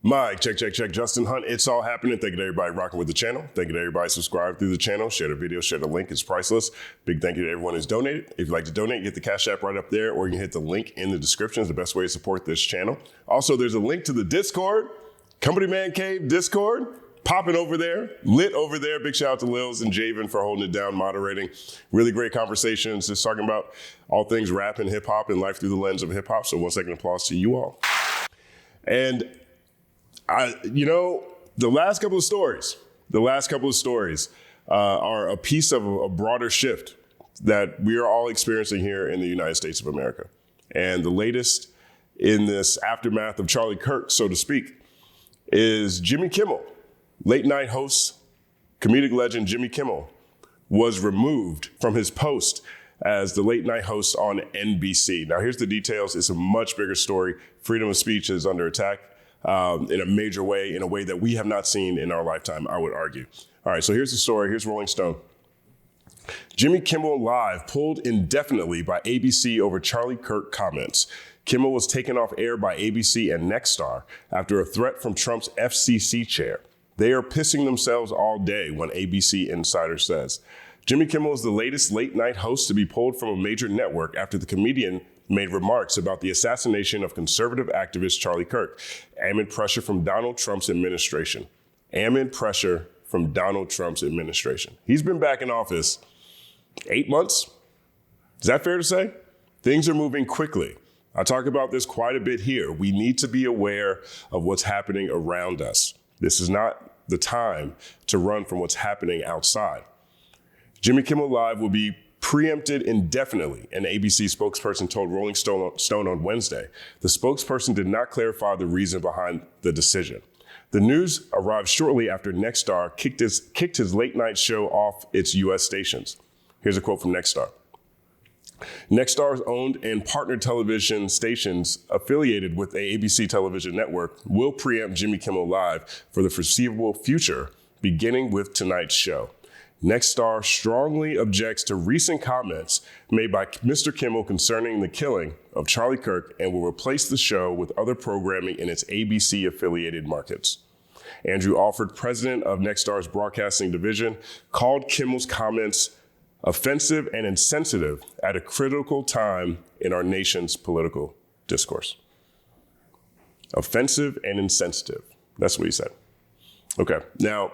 Mike, check. Justin Hunt, it's all happening. Thank you to everybody rocking with the channel. Thank you to everybody subscribed through the channel. Share the video, share the link. It's priceless. Big thank you to everyone who's donated. If you'd like to donate, hit the Cash App right up there, or you can hit the link in the description. It's the best way to support this channel. Also, there's a link to the Discord, Company Man Cave Discord. Popping over there, lit over there. Big shout out to Lils and Javen for holding it down, moderating. Really great conversations, just talking about all things rap and hip hop and life through the lens of hip hop. So 1 second applause to you all. And the last couple of stories are a piece of a broader shift that we are all experiencing here in the United States of America. And the latest in this aftermath of Charlie Kirk, so to speak, is Jimmy Kimmel. Late night host, comedic legend Jimmy Kimmel was removed from his post as the late night host on NBC. Now, here's the details. It's a much bigger story. Freedom of speech is under attack in a major way, in a way that we have not seen in our lifetime, I would argue. All right, so here's the story. Here's Rolling Stone. Jimmy Kimmel Live pulled indefinitely by ABC over Charlie Kirk comments. Kimmel was taken off air by ABC and Nextar after a threat from Trump's FCC chair. They are pissing themselves all day, one ABC insider says. Jimmy Kimmel is the latest late night host to be pulled from a major network after the comedian made remarks about the assassination of conservative activist Charlie Kirk amid pressure from Donald Trump's administration. He's been back in office 8 months. Is that fair to say? Things are moving quickly. I talk about this quite a bit here. We need to be aware of what's happening around us. This is not the time to run from what's happening outside. Jimmy Kimmel Live will be preempted indefinitely, an ABC spokesperson told Rolling Stone on Wednesday. The spokesperson did not clarify the reason behind the decision. The news arrived shortly after Nextar kicked his late night show off its U.S. stations. Here's a quote from Nextar. Nextar's owned and partnered television stations affiliated with the ABC television network will preempt Jimmy Kimmel Live for the foreseeable future, beginning with tonight's show. Nextar strongly objects to recent comments made by Mr. Kimmel concerning the killing of Charlie Kirk and will replace the show with other programming in its ABC-affiliated markets. Andrew Alford, president of Nextar's broadcasting division, called Kimmel's comments offensive and insensitive at a critical time in our nation's political discourse. Offensive and insensitive. That's what he said. Okay, now,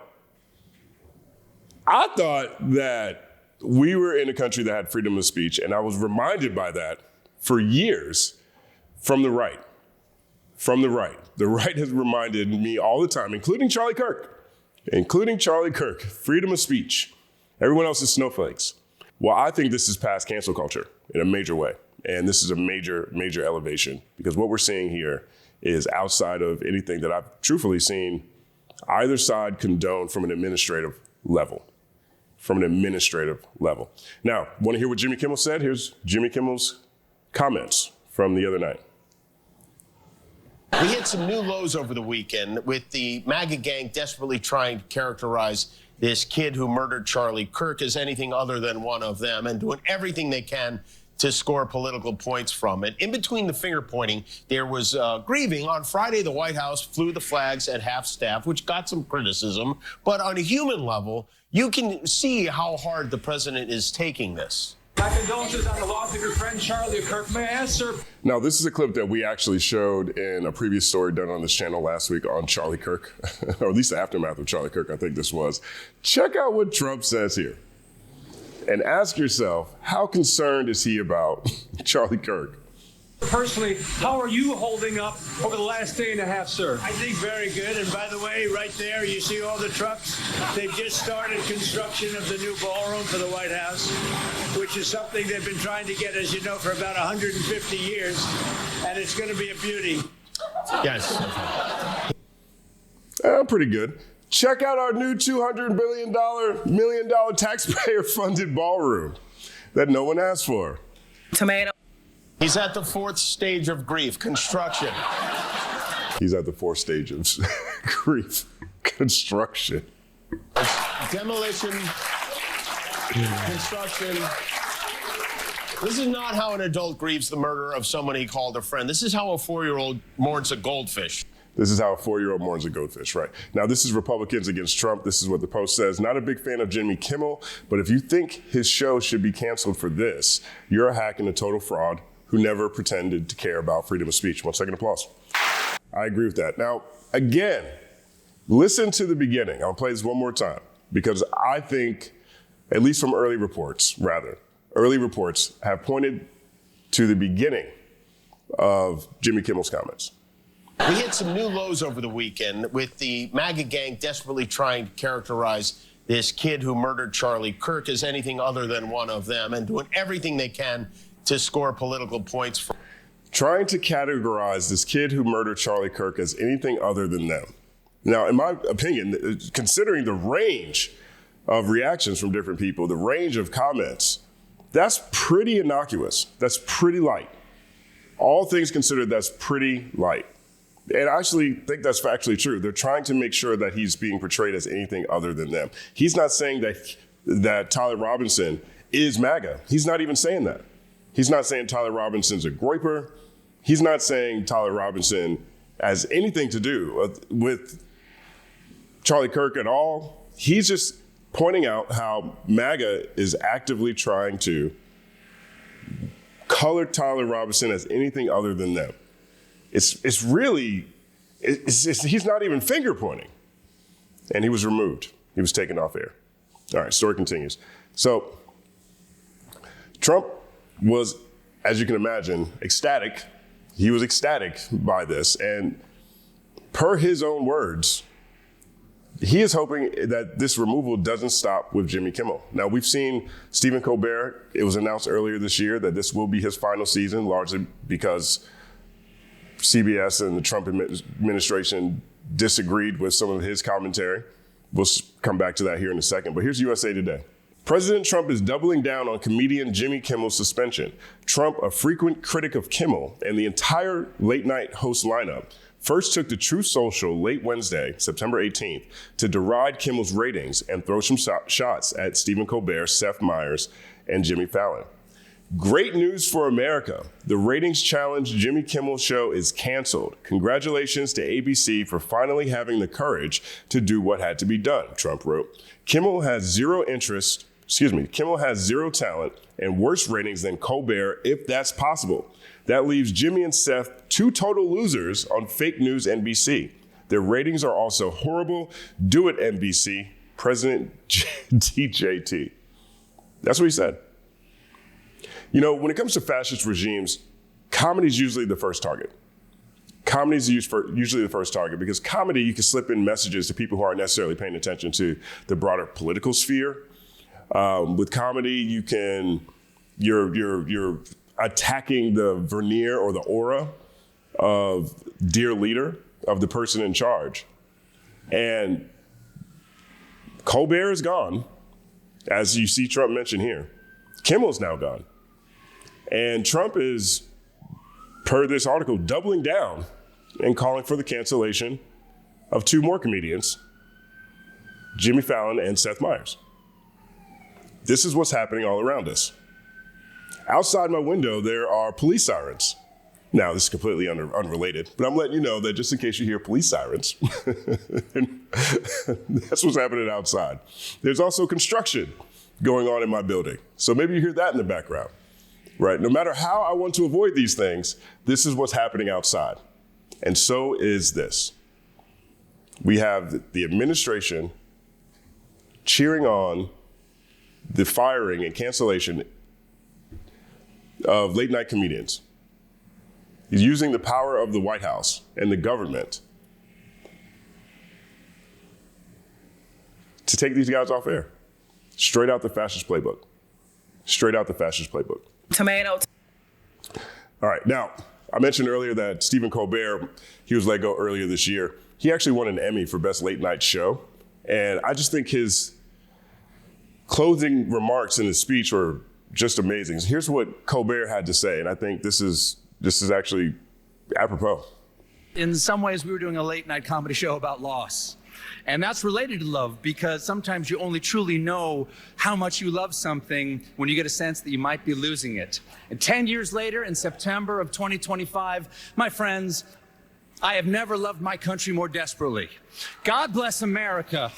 I thought that we were in a country that had freedom of speech, and I was reminded by that for years from the right. The right has reminded me all the time, including Charlie Kirk, freedom of speech. Everyone else is snowflakes. Well, I think this is past cancel culture in a major way. And this is a major, major elevation because what we're seeing here is outside of anything that I've truthfully seen either side condone from an administrative level. Now, want to hear what Jimmy Kimmel said? Here's Jimmy Kimmel's comments from the other night. We hit some new lows over the weekend with the MAGA gang desperately trying to characterize this kid who murdered Charlie Kirk as anything other than one of them and doing everything they can to score political points from it. In between the finger pointing, there was grieving. On Friday, the White House flew the flags at half-staff, which got some criticism. But on a human level, you can see how hard the president is taking this. My condolences on the loss of your friend Charlie Kirk. May I ask, sir? Now, this is a clip that we actually showed in a previous story done on this channel last week on Charlie Kirk, or at least the aftermath of Charlie Kirk, I think this was. Check out what Trump says here. And ask yourself, how concerned is he about Charlie Kirk? Personally, how are you holding up over the last day and a half, sir? I think very good. And by the way, right there, you see all the trucks? They've just started construction of the new ballroom for the White House, which is something they've been trying to get, as you know, for about 150 years. And it's going to be a beauty. Yes. Pretty good. Check out our new $200 million taxpayer-funded ballroom that no one asked for. Tomato. He's at the fourth stage of grief, construction. He's at the fourth stage of grief, construction. Demolition, construction. This is not how an adult grieves the murder of someone he called a friend. This is how a 4-year-old mourns a goldfish. This is how a 4-year-old mourns a goldfish, right? Now, this is Republicans against Trump. This is what the Post says. Not a big fan of Jimmy Kimmel, but if you think his show should be canceled for this, you're a hack and a total fraud who never pretended to care about freedom of speech. 1 second applause. I agree with that. Now, again, listen to the beginning. I'll play this one more time because I think, at least from early reports have pointed to the beginning of Jimmy Kimmel's comments. We hit some new lows over the weekend with the MAGA gang desperately trying to characterize this kid who murdered Charlie Kirk as anything other than one of them and doing everything they can to score political points. Trying to categorize this kid who murdered Charlie Kirk as anything other than them. Now, in my opinion, considering the range of reactions from different people, the range of comments, that's pretty innocuous. That's pretty light. All things considered, that's pretty light. And I actually think that's factually true. They're trying to make sure that he's being portrayed as anything other than them. He's not saying that Tyler Robinson is MAGA. He's not even saying that. He's not saying Tyler Robinson's a groyper. He's not saying Tyler Robinson has anything to do with Charlie Kirk at all. He's just pointing out how MAGA is actively trying to color Tyler Robinson as anything other than them. It's really, he's not even finger pointing. And he was removed. He was taken off air. All right, story continues. So Trump was, as you can imagine, ecstatic. He was ecstatic by this. And per his own words, he is hoping that this removal doesn't stop with Jimmy Kimmel. Now, we've seen Stephen Colbert. It was announced earlier this year that this will be his final season, largely because CBS and the Trump administration disagreed with some of his commentary. We'll come back to that here in a second, but here's USA Today. President Trump is doubling down on comedian Jimmy Kimmel's suspension. Trump, a frequent critic of Kimmel and the entire late night host lineup, first took to Truth Social late Wednesday, September 18th, to deride Kimmel's ratings and throw some shots at Stephen Colbert, Seth Meyers, and Jimmy Fallon. Great news for America. The ratings challenge Jimmy Kimmel show is canceled. Congratulations to ABC for finally having the courage to do what had to be done, Trump wrote. Kimmel has zero talent and worse ratings than Colbert, if that's possible. That leaves Jimmy and Seth two total losers on fake news NBC. Their ratings are also horrible. Do it, NBC. President DJT. That's what he said. You know, when it comes to fascist regimes, comedy is usually the first target. Comedy is usually the first target because comedy, you can slip in messages to people who aren't necessarily paying attention to the broader political sphere. With comedy, you're attacking the veneer or the aura of dear leader, of the person in charge. And Colbert is gone, as you see Trump mention here. Kimmel's now gone. And Trump is, per this article, doubling down and calling for the cancellation of two more comedians, Jimmy Fallon and Seth Meyers. This is what's happening all around us. Outside my window, there are police sirens. Now, this is completely unrelated, but I'm letting you know that just in case you hear police sirens, that's what's happening outside. There's also construction going on in my building. So maybe you hear that in the background, right? No matter how I want to avoid these things, this is what's happening outside. And so is this. We have the administration cheering on the firing and cancellation of late night comedians. He's using the power of the White House and the government to take these guys off air. Straight out the fascist playbook. Straight out the fascist playbook. Tomato. All right, now, I mentioned earlier that Stephen Colbert, he was let go earlier this year. He actually won an Emmy for Best Late Night Show. And I just think his closing remarks in his speech were just amazing. Here's what Colbert had to say, and I think this is actually apropos. In some ways, we were doing a late night comedy show about loss. And that's related to love because sometimes you only truly know how much you love something when you get a sense that you might be losing it. And 10 years later, in September of 2025, my friends, I have never loved my country more desperately. God bless America.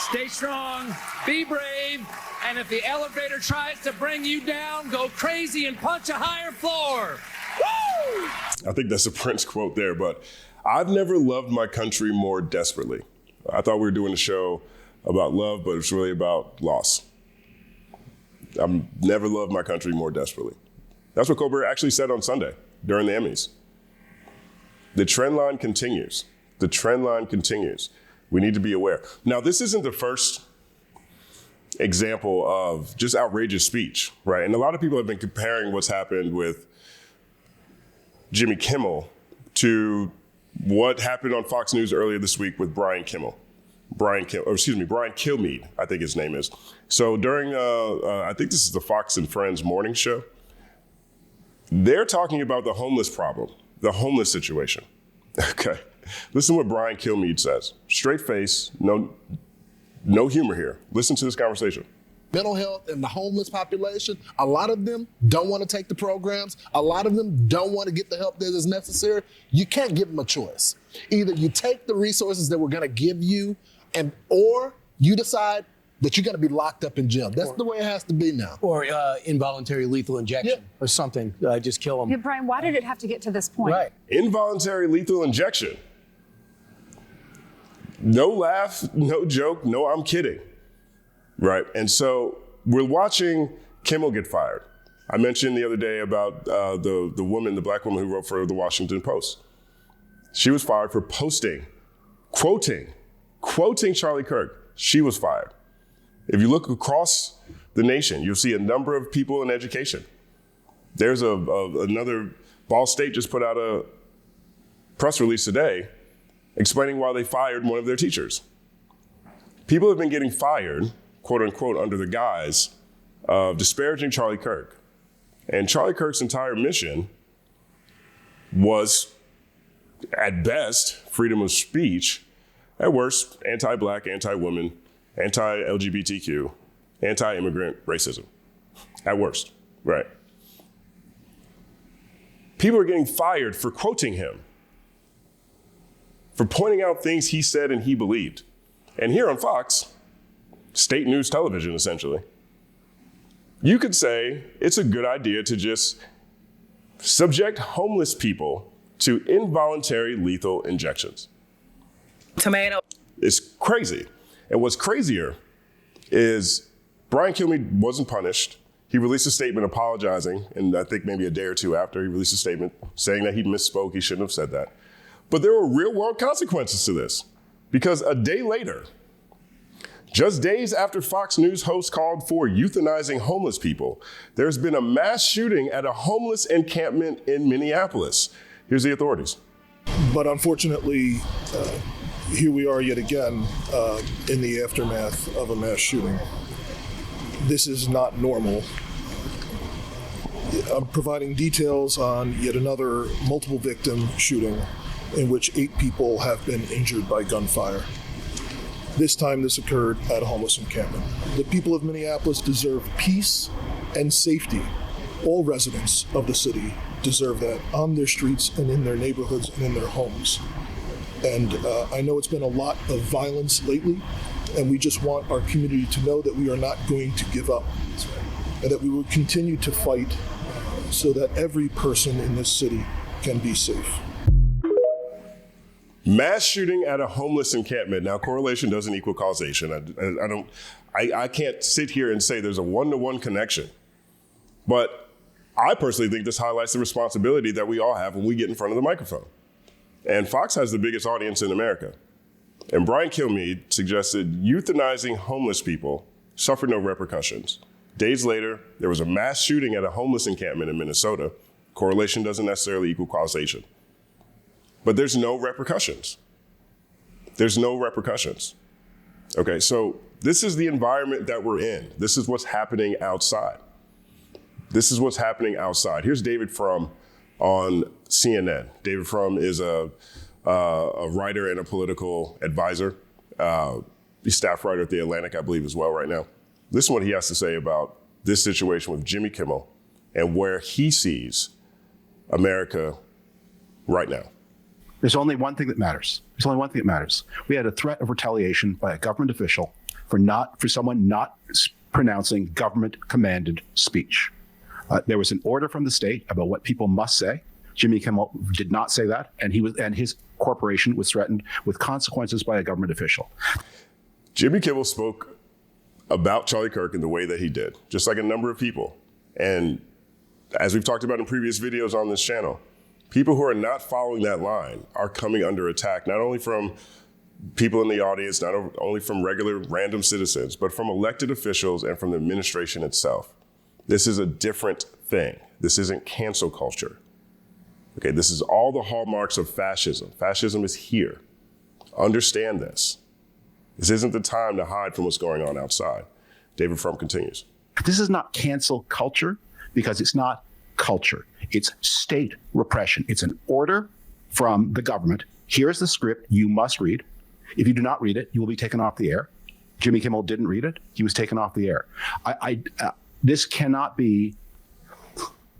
Stay strong, be brave, and if the elevator tries to bring you down, go crazy and punch a higher floor. Woo! I think that's a Prince quote there, but I've never loved my country more desperately. I thought we were doing a show about love, but it's really about loss. I've never loved my country more desperately. That's what Colbert actually said on Sunday during the Emmys. The trend line continues. The trend line continues. We need to be aware. Now, this isn't the first example of just outrageous speech, right? And a lot of people have been comparing what's happened with Jimmy Kimmel to what happened on Fox News earlier this week with Brian Kilmeade, I think his name is. So during, I think this is the Fox and Friends morning show, they're talking about the homeless problem, the homeless situation. Okay, listen to what Brian Kilmeade says. Straight face, no humor here. Listen to this conversation. Mental health and the homeless population, a lot of them don't want to take the programs. A lot of them don't want to get the help that is necessary. You can't give them a choice. Either you take the resources that we're going to give you, or you decide that you're going to be locked up in jail. That's the way it has to be now. Or involuntary lethal injection or something. Just kill them. Yeah, Brian, why did it have to get to this point? Right. Involuntary lethal injection. No laugh, no joke, no I'm kidding. Right, and so we're watching Kimmel get fired. I mentioned the other day about the woman, the black woman who wrote for the Washington Post. She was fired for quoting Charlie Kirk. She was fired. If you look across the nation, you'll see a number of people in education. There's another, Ball State just put out a press release today explaining why they fired one of their teachers. People have been getting fired, quote unquote, under the guise of disparaging Charlie Kirk. And Charlie Kirk's entire mission was, at best, freedom of speech, at worst, anti-black, anti-woman, anti-LGBTQ, anti-immigrant racism, at worst, right? People are getting fired for quoting him, for pointing out things he said and he believed. And here on Fox, state news television, essentially, you could say it's a good idea to just subject homeless people to involuntary lethal injections. Tomato. It's crazy. And what's crazier is Brian Kilmeade wasn't punished. He released a statement apologizing, and I think maybe a day or two after, he released a statement saying that he misspoke, he shouldn't have said that. But there were real world consequences to this, because a day later, just days after Fox News hosts called for euthanizing homeless people, there's been a mass shooting at a homeless encampment in Minneapolis. Here's the authorities. But unfortunately, here we are yet again in the aftermath of a mass shooting. This is not normal. I'm providing details on yet another multiple victim shooting in which 8 people have been injured by gunfire. This time this occurred at a homeless encampment. The people of Minneapolis deserve peace and safety. All residents of the city deserve that on their streets and in their neighborhoods and in their homes. And I know it's been a lot of violence lately, and we just want our community to know that we are not going to give up, and that we will continue to fight so that every person in this city can be safe. Mass shooting at a homeless encampment. Now, correlation doesn't equal causation. I can't sit here and say there's a one-to-one connection. But I personally think this highlights the responsibility that we all have when we get in front of the microphone. And Fox has the biggest audience in America. And Brian Kilmeade suggested euthanizing homeless people suffer no repercussions. Days later, there was a mass shooting at a homeless encampment in Minnesota. Correlation doesn't necessarily equal causation. But there's no repercussions. There's no repercussions. Okay, so this is the environment that we're in. This is what's happening outside. This is what's happening outside. Here's David Frum on CNN. David Frum is a writer and a political advisor. He's staff writer at The Atlantic, I believe, as well right now. Listen to what he has to say about this situation with Jimmy Kimmel and where he sees America right now. There's only one thing that matters. There's only one thing that matters. We had a threat of retaliation by a government official for someone not pronouncing government-commanded speech. There was an order from the state about what people must say. Jimmy Kimmel did not say that, and his corporation was threatened with consequences by a government official. Jimmy Kimmel spoke about Charlie Kirk in the way that he did, just like a number of people. And as we've talked about in previous videos on this channel, people who are not following that line are coming under attack, not only from people in the audience, not only from regular random citizens, but from elected officials and from the administration itself. This is a different thing. This isn't cancel culture. Okay, this is all the hallmarks of fascism. Fascism is here. Understand this. This isn't the time to hide from what's going on outside. David Frum continues. This is not cancel culture because it's not culture. It's state repression. It's an order from the government. Here's the script you must read. If you do not read it, you will be taken off the air. Jimmy Kimmel didn't read it. He was taken off the air. This cannot be,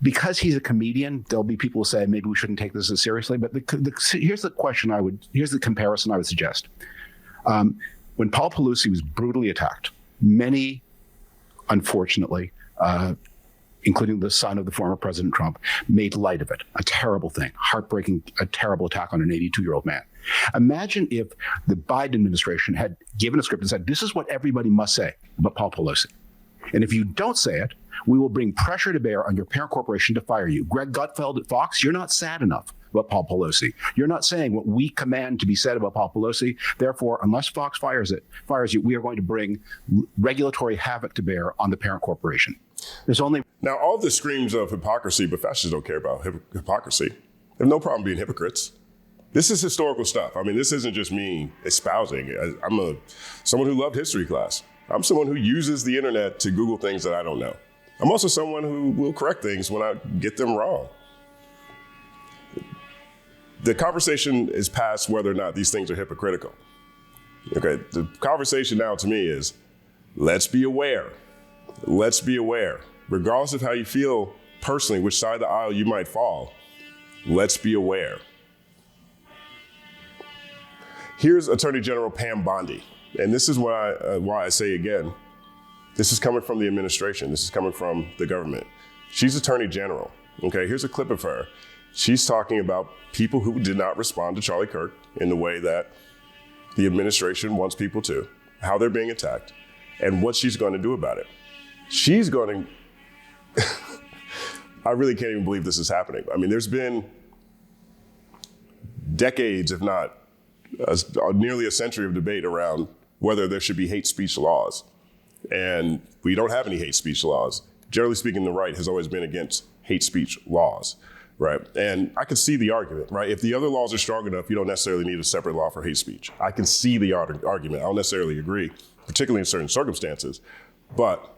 because he's a comedian, there'll be people who say maybe we shouldn't take this as seriously, but here's the comparison I would suggest. When Paul Pelosi was brutally attacked, many, unfortunately, including the son of the former President Trump, made light of it. A terrible thing, heartbreaking, a terrible attack on an 82-year-old man. Imagine if the Biden administration had given a script and said, this is what everybody must say about Paul Pelosi. And if you don't say it, we will bring pressure to bear on your parent corporation to fire you. Greg Gutfeld at Fox, you're not sad enough about Paul Pelosi. You're not saying what we command to be said about Paul Pelosi. Therefore, unless Fox fires you, we are going to bring regulatory havoc to bear on the parent corporation. Now, all this screams of hypocrisy, but fascists don't care about hypocrisy. They have no problem being hypocrites. This is historical stuff. I mean, this isn't just me espousing. I'm someone who loved history class. I'm someone who uses the internet to Google things that I don't know. I'm also someone who will correct things when I get them wrong. The conversation is past whether or not these things are hypocritical. Okay, the conversation now to me is, let's be aware. Let's be aware. Regardless of how you feel personally, which side of the aisle you might fall, let's be aware. Here's Attorney General Pam Bondi. And this is why I say again, this is coming from the administration. This is coming from the government. She's Attorney General. Okay, here's a clip of her. She's talking about people who did not respond to Charlie Kirk in the way that the administration wants people to, how they're being attacked, and what she's going to do about it. She's going to, I really can't even believe this is happening. I mean, there's been decades, if not nearly a century of debate around whether there should be hate speech laws. And we don't have any hate speech laws. Generally speaking, the right has always been against hate speech laws, right? And I can see the argument, right? If the other laws are strong enough, you don't necessarily need a separate law for hate speech. I can see the argument. I don't necessarily agree, particularly in certain circumstances, but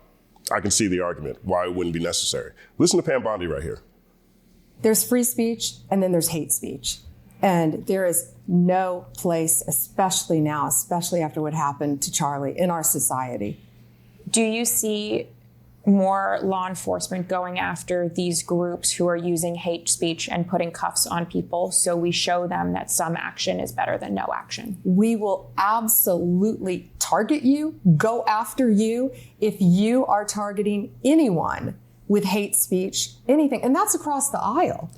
I can see the argument why it wouldn't be necessary. Listen to Pam Bondi right here. There's free speech and then there's hate speech. And there is no place, especially now, especially after what happened to Charlie, in our society. Do you see more law enforcement going after these groups who are using hate speech and putting cuffs on people so we show them that some action is better than no action? We will absolutely target you, go after you if you are targeting anyone with hate speech, anything. And that's across the aisle.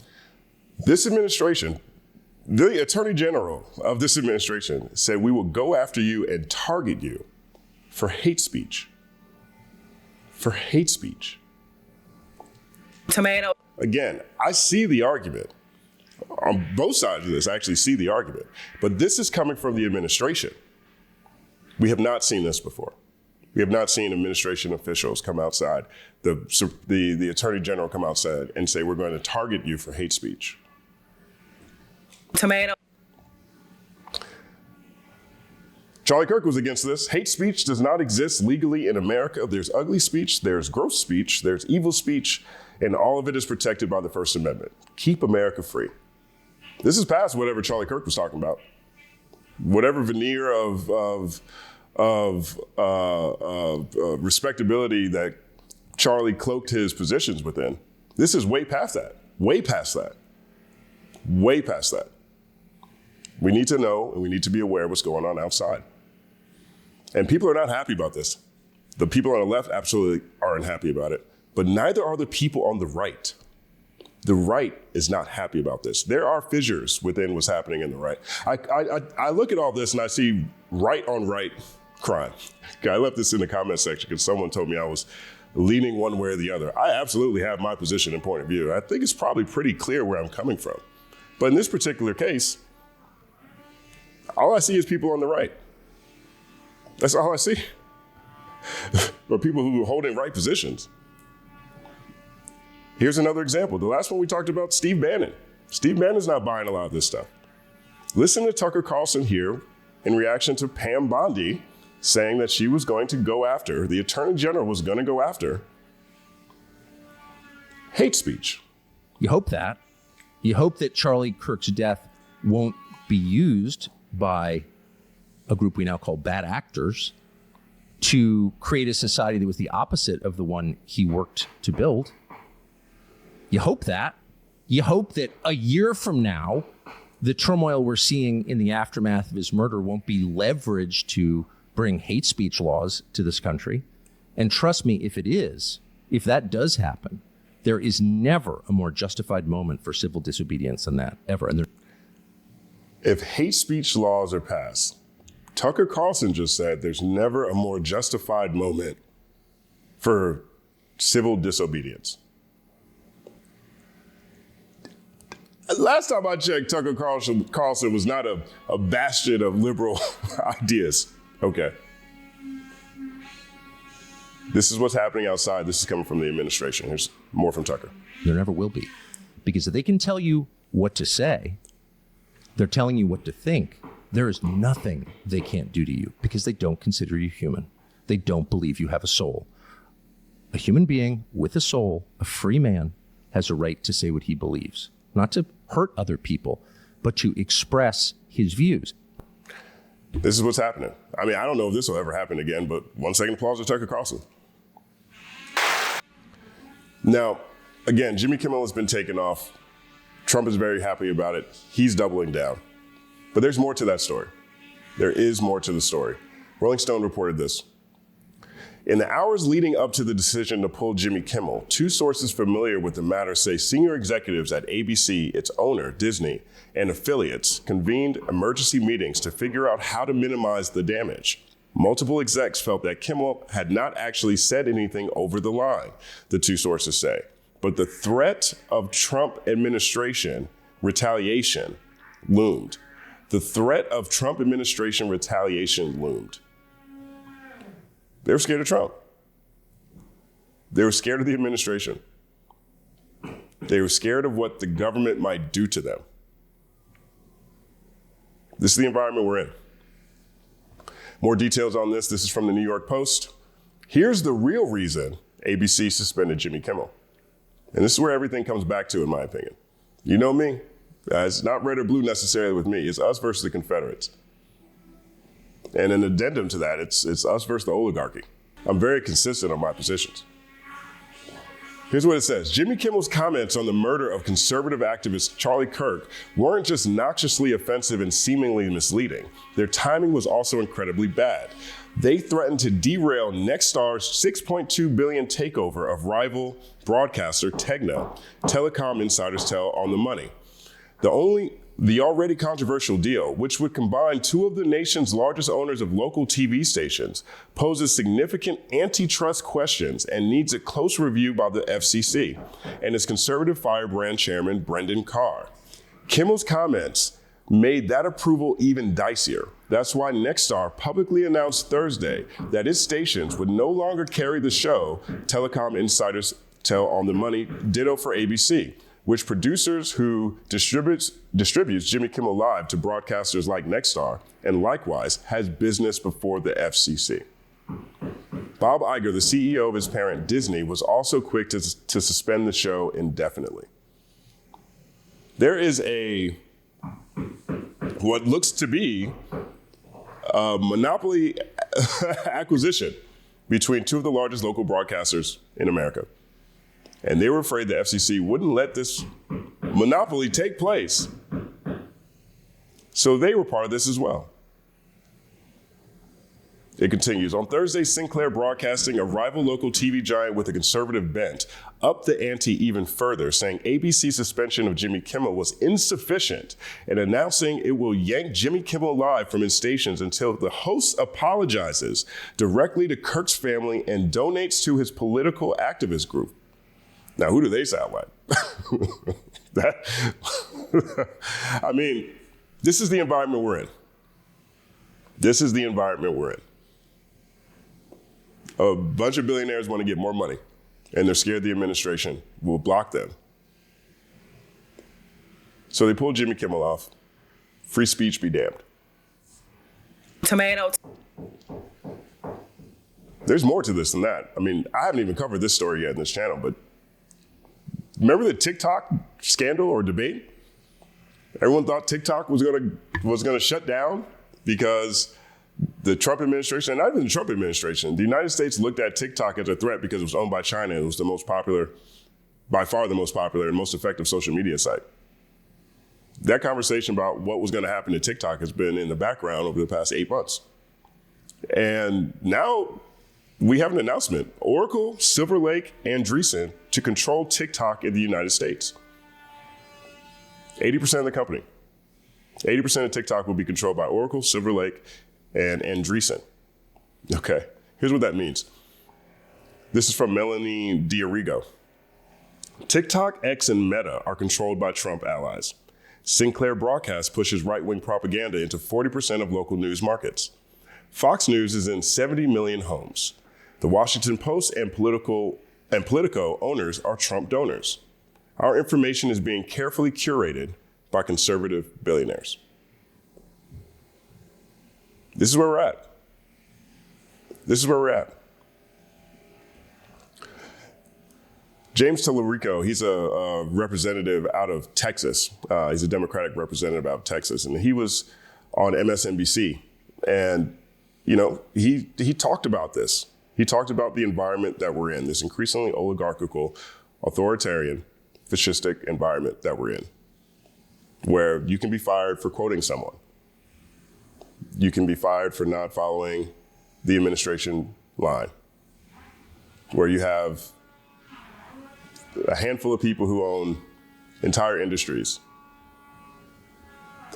This administration, the Attorney General of this administration said we will go after you and target you for hate speech. For hate speech. Tomato. Again, I see the argument. On both sides of this, I actually see the argument. But this is coming from the administration. We have not seen this before. We have not seen administration officials come outside, the Attorney General come outside and say, we're going to target you for hate speech. Tomato. Charlie Kirk was against this. Hate speech does not exist legally in America. There's ugly speech, there's gross speech, there's evil speech, and all of it is protected by the First Amendment. Keep America free. This is past whatever Charlie Kirk was talking about. Whatever veneer of respectability that Charlie cloaked his positions within. This is way past that. Way past that. Way past that. We need to know and we need to be aware of what's going on outside. And people are not happy about this. The people on the left absolutely aren't happy about it, but neither are the people on the right. The right is not happy about this. There are fissures within what's happening in the right. I look at all this and I see right on right crime. I left this in the comment section because someone told me I was leaning one way or the other. I absolutely have my position and point of view. I think it's probably pretty clear where I'm coming from. But in this particular case, all I see is people on the right. That's all I see. But people who are holding right positions. Here's another example. The last one we talked about, Steve Bannon. Steve Bannon's not buying a lot of this stuff. Listen to Tucker Carlson here in reaction to Pam Bondi saying that she was going to go after, the Attorney General was going to go after hate speech. You hope that. You hope that Charlie Kirk's death won't be used by a group we now call bad actors to create a society that was the opposite of the one he worked to build. You hope that. You hope that a year from now, the turmoil we're seeing in the aftermath of his murder won't be leveraged to bring hate speech laws to this country. And trust me, if it is, if that does happen, there is never a more justified moment for civil disobedience than that, ever. And if hate speech laws are passed, Tucker Carlson just said there's never a more justified moment for civil disobedience. Last time I checked, Tucker Carlson was not a bastion of liberal ideas. Okay. This is what's happening outside. This is coming from the administration. Here's more from Tucker. There never will be. Because if they can tell you what to say, they're telling you what to think. There is nothing they can't do to you because they don't consider you human. They don't believe you have a soul. A human being with a soul, a free man, has a right to say what he believes. Not to hurt other people, but to express his views. This is what's happening. I mean, I don't know if this will ever happen again, but 1 second applause to Tucker Carlson. Now, again, Jimmy Kimmel has been taken off. Trump is very happy about it. He's doubling down. But there's more to that story. There is more to the story. Rolling Stone reported this. In the hours leading up to the decision to pull Jimmy Kimmel, two sources familiar with the matter say senior executives at ABC, its owner, Disney, and affiliates convened emergency meetings to figure out how to minimize the damage. Multiple execs felt that Kimmel had not actually said anything over the line, the two sources say. But the threat of Trump administration retaliation loomed. The threat of Trump administration retaliation loomed. They were scared of Trump. They were scared of the administration. They were scared of what the government might do to them. This is the environment we're in. More details on this. This is from the New York Post. Here's the real reason ABC suspended Jimmy Kimmel. And this is where everything comes back to, in my opinion. You know me. It's not red or blue necessarily with me. It's us versus the Confederates. And an addendum to that, it's us versus the oligarchy. I'm very consistent on my positions. Here's what it says. Jimmy Kimmel's comments on the murder of conservative activist Charlie Kirk weren't just noxiously offensive and seemingly misleading. Their timing was also incredibly bad. They threatened to derail Nextar's $6.2 billion takeover of rival broadcaster Tegna, telecom insiders tell On the Money. The already controversial deal, which would combine two of the nation's largest owners of local TV stations, poses significant antitrust questions and needs a close review by the FCC and its conservative firebrand chairman, Brendan Carr. Kimmel's comments made that approval even dicier. That's why Nextar publicly announced Thursday that its stations would no longer carry the show, telecom insiders tell On the Money, ditto for ABC, which producers who distributes Jimmy Kimmel Live to broadcasters like Nextar, and likewise has business before the FCC. Bob Iger, the CEO of his parent Disney, was also quick to suspend the show indefinitely. There is what looks to be a monopoly acquisition between two of the largest local broadcasters in America. And they were afraid the FCC wouldn't let this monopoly take place. So they were part of this as well. It continues. On Thursday, Sinclair Broadcasting, a rival local TV giant with a conservative bent, upped the ante even further, saying ABC's suspension of Jimmy Kimmel was insufficient and announcing it will yank Jimmy Kimmel Live from its stations until the host apologizes directly to Kirk's family and donates to his political activist group. Now, who do they sound like? I mean, this is the environment we're in. This is the environment we're in. A bunch of billionaires want to get more money, and they're scared the administration will block them. So they pulled Jimmy Kimmel off. Free speech be damned. Tomato. There's more to this than that. I mean, I haven't even covered this story yet in this channel, but remember the TikTok scandal or debate? Everyone thought TikTok was gonna shut down because the Trump administration, and not even the Trump administration, the United States looked at TikTok as a threat because it was owned by China. It was the most popular, by far the most popular and most effective social media site. That conversation about what was going to happen to TikTok has been in the background over the past 8 months. And now we have an announcement. Oracle, Silver Lake, Andreessen to control TikTok in the United States. 80% of the company. 80% of TikTok will be controlled by Oracle, Silver Lake, and Andreessen. Okay, here's what that means. This is from Melanie D'Arrigo. TikTok, X, and Meta are controlled by Trump allies. Sinclair Broadcast pushes right-wing propaganda into 40% of local news markets. Fox News is in 70 million homes. The Washington Post and Politico owners are Trump donors. Our information is being carefully curated by conservative billionaires. This is where we're at. This is where we're at. James Tallarico, he's a representative out of Texas. He's a Democratic representative out of Texas, and he was on MSNBC. And, you know, he talked about this. He talked about the environment that we're in, this increasingly oligarchical, authoritarian, fascistic environment that we're in, where you can be fired for quoting someone. You can be fired for not following the administration line, where you have a handful of people who own entire industries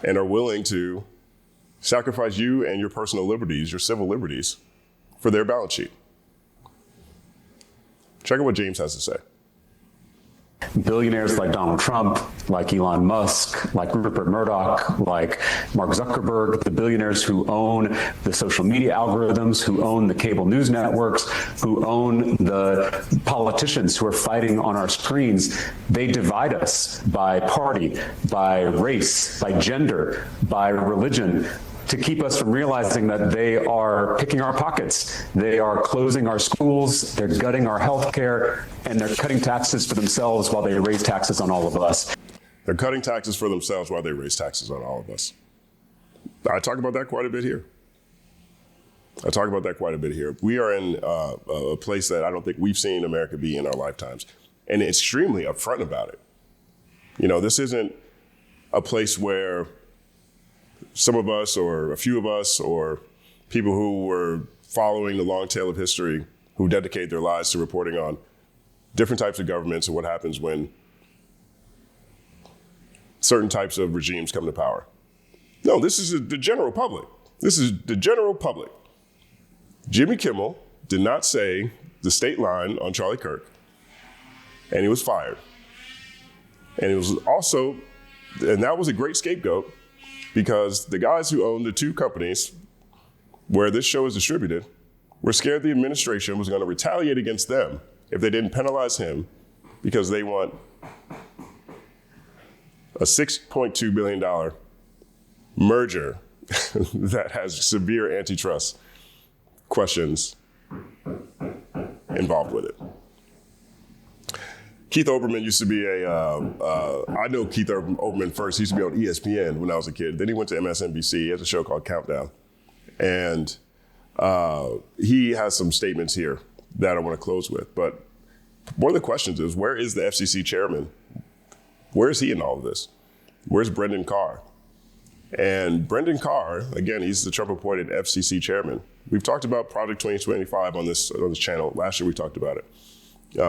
and are willing to sacrifice you and your personal liberties, your civil liberties, for their balance sheet. Check out what James has to say. Billionaires like Donald Trump, like Elon Musk, like Rupert Murdoch, like Mark Zuckerberg, the billionaires who own the social media algorithms, who own the cable news networks, who own the politicians who are fighting on our screens, they divide us by party, by race, by gender, by religion, to keep us from realizing that they are picking our pockets. They are closing our schools, they're gutting our health care, and they're cutting taxes for themselves while they raise taxes on all of us. They're cutting taxes for themselves while they raise taxes on all of us. I talk about that quite a bit here. We are in a place that I don't think we've seen America be in our lifetimes, and extremely upfront about it. You know, this isn't a place where some of us or a few of us or people who were following the long tail of history who dedicate their lives to reporting on different types of governments and what happens when certain types of regimes come to power. No, this is the general public. This is the general public. Jimmy Kimmel did not say the state line on Charlie Kirk, and he was fired. And it was also, and that was a great scapegoat, because the guys who own the two companies where this show is distributed were scared the administration was going to retaliate against them if they didn't penalize him, because they want a $6.2 billion merger that has severe antitrust questions involved with it. Keith Olbermann used to be I know Keith Olbermann first. He used to be on ESPN when I was a kid. Then he went to MSNBC. He has a show called Countdown. And he has some statements here that I want to close with. But one of the questions is, where is the FCC chairman? Where is he in all of this? Where's Brendan Carr? And Brendan Carr, again, he's the Trump-appointed FCC chairman. We've talked about Project 2025 on this channel. Last year we talked about it.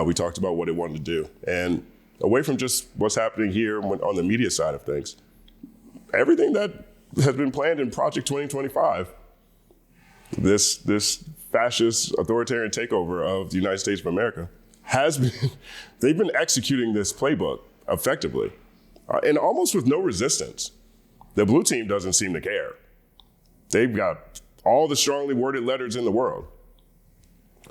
We talked about what it wanted to do. And away from just what's happening here on the media side of things, everything that has been planned in Project 2025, this fascist authoritarian takeover of the United States of America, they've been executing this playbook effectively and almost with no resistance. The blue team doesn't seem to care. They've got all the strongly worded letters in the world.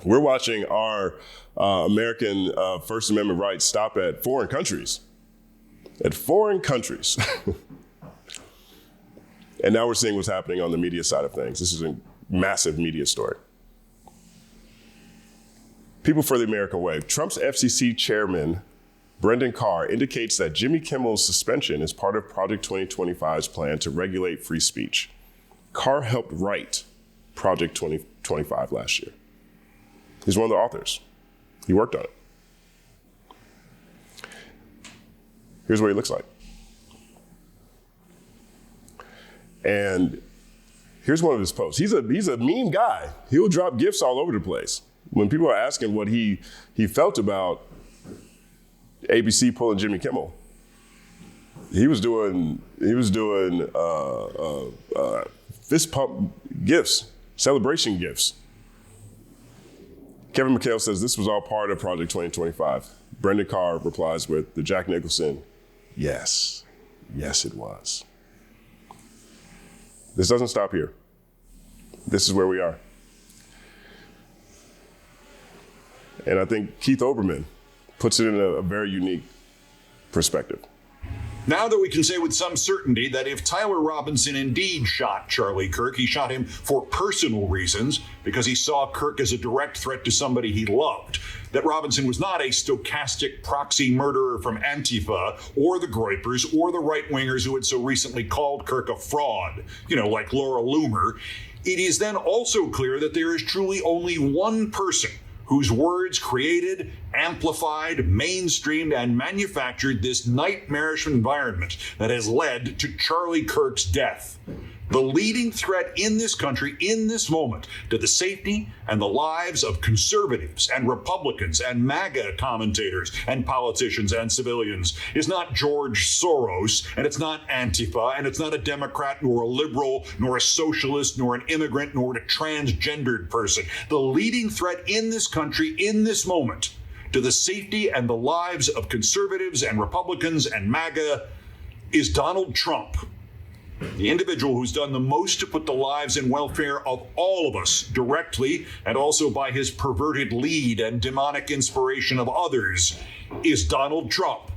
We're watching our American First Amendment rights stop at foreign countries. At foreign countries. And now we're seeing what's happening on the media side of things. This is a massive media story. People for the American Way. Trump's FCC chairman, Brendan Carr, indicates that Jimmy Kimmel's suspension is part of Project 2025's plan to regulate free speech. Carr helped write Project 2025 last year. He's one of the authors. He worked on it. Here's what he looks like. And here's one of his posts. He's a meme guy. He'll drop GIFs all over the place. When people are asking what he felt about ABC pulling Jimmy Kimmel, he was doing fist pump GIFs, celebration GIFs. Kevin McHale says this was all part of Project 2025. Brendan Carr replies with the Jack Nicholson, yes, it was. This doesn't stop here. This is where we are. And I think Keith Olbermann puts it in a very unique perspective. Now that we can say with some certainty that if Tyler Robinson indeed shot Charlie Kirk, he shot him for personal reasons because he saw Kirk as a direct threat to somebody he loved. That Robinson was not a stochastic proxy murderer from Antifa or the Groypers or the right-wingers who had so recently called Kirk a fraud, like Laura Loomer. It is then also clear that there is truly only one person whose words created, amplified, mainstreamed, and manufactured this nightmarish environment that has led to Charlie Kirk's death. The leading threat in this country, in this moment, to the safety and the lives of conservatives and Republicans and MAGA commentators and politicians and civilians is not George Soros, and it's not Antifa, and it's not a Democrat, nor a liberal, nor a socialist, nor an immigrant, nor a transgendered person. The leading threat in this country, in this moment, to the safety and the lives of conservatives and Republicans and MAGA is Donald Trump. The individual who's done the most to put the lives and welfare of all of us directly and also by his perverted lead and demonic inspiration of others is Donald Trump.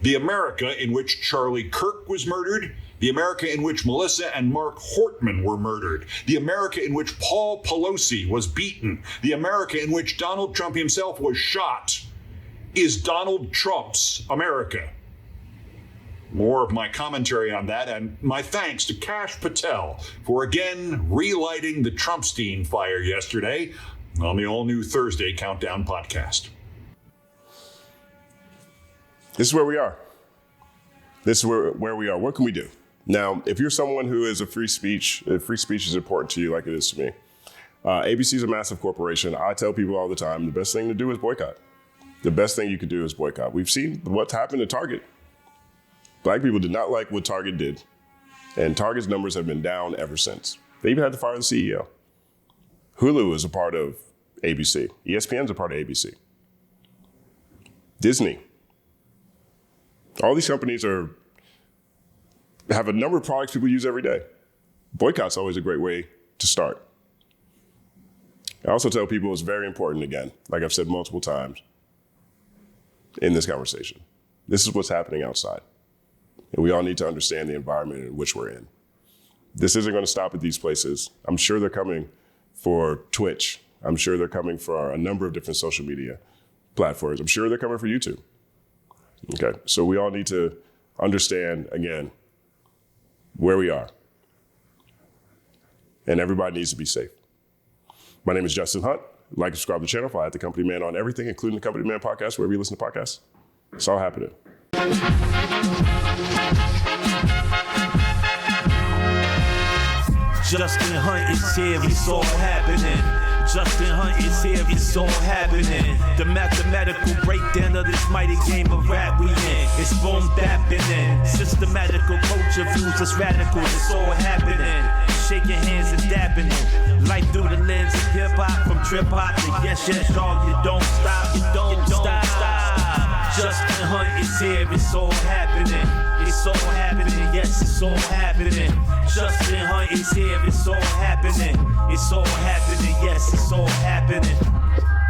The America in which Charlie Kirk was murdered, the America in which Melissa and Mark Hortman were murdered, the America in which Paul Pelosi was beaten, the America in which Donald Trump himself was shot, is Donald Trump's America. More of my commentary on that, and my thanks to Kash Patel for again relighting the Trumpstein fire yesterday on the all-new Thursday Countdown podcast. This is where we are. This is where we are. What can we do? Now, if you're someone who is if free speech is important to you like it is to me, ABC is a massive corporation. I tell people all the time, the best thing to do is boycott. The best thing you could do is boycott. We've seen what's happened to Target. Black people did not like what Target did, and Target's numbers have been down ever since. They even had to fire the CEO. Hulu is a part of ABC. ESPN is a part of ABC. Disney. All these companies have a number of products people use every day. Boycott's always a great way to start. I also tell people it's very important, again, like I've said multiple times in this conversation. This is what's happening outside. And we all need to understand the environment in which we're in. This isn't going to stop at these places. I'm sure they're coming for Twitch. I'm sure they're coming for a number of different social media platforms. I'm sure they're coming for YouTube. Okay, so we all need to understand, again, where we are. And everybody needs to be safe. My name is Justin Hunt. Like and subscribe to the channel. Follow The Company Man on everything, including The Company Man podcast, wherever you listen to podcasts. It's all happening. Justin Hunt is here, it's all happening. Justin Hunt is here, it's all happening. The mathematical breakdown of this mighty game of rap we in. It's boom bapping in. Systematical culture views us radical, it's all happening. Shaking hands and dabbing it. Life through the lens of hip hop, from trip hop to yes, yes, dog. You don't stop, you don't stop. Justin Hunt is here, it's all happening. It's all happening, yes, it's all happening. Justin Hunt is here, it's all happening. It's all happening, yes, it's all happening.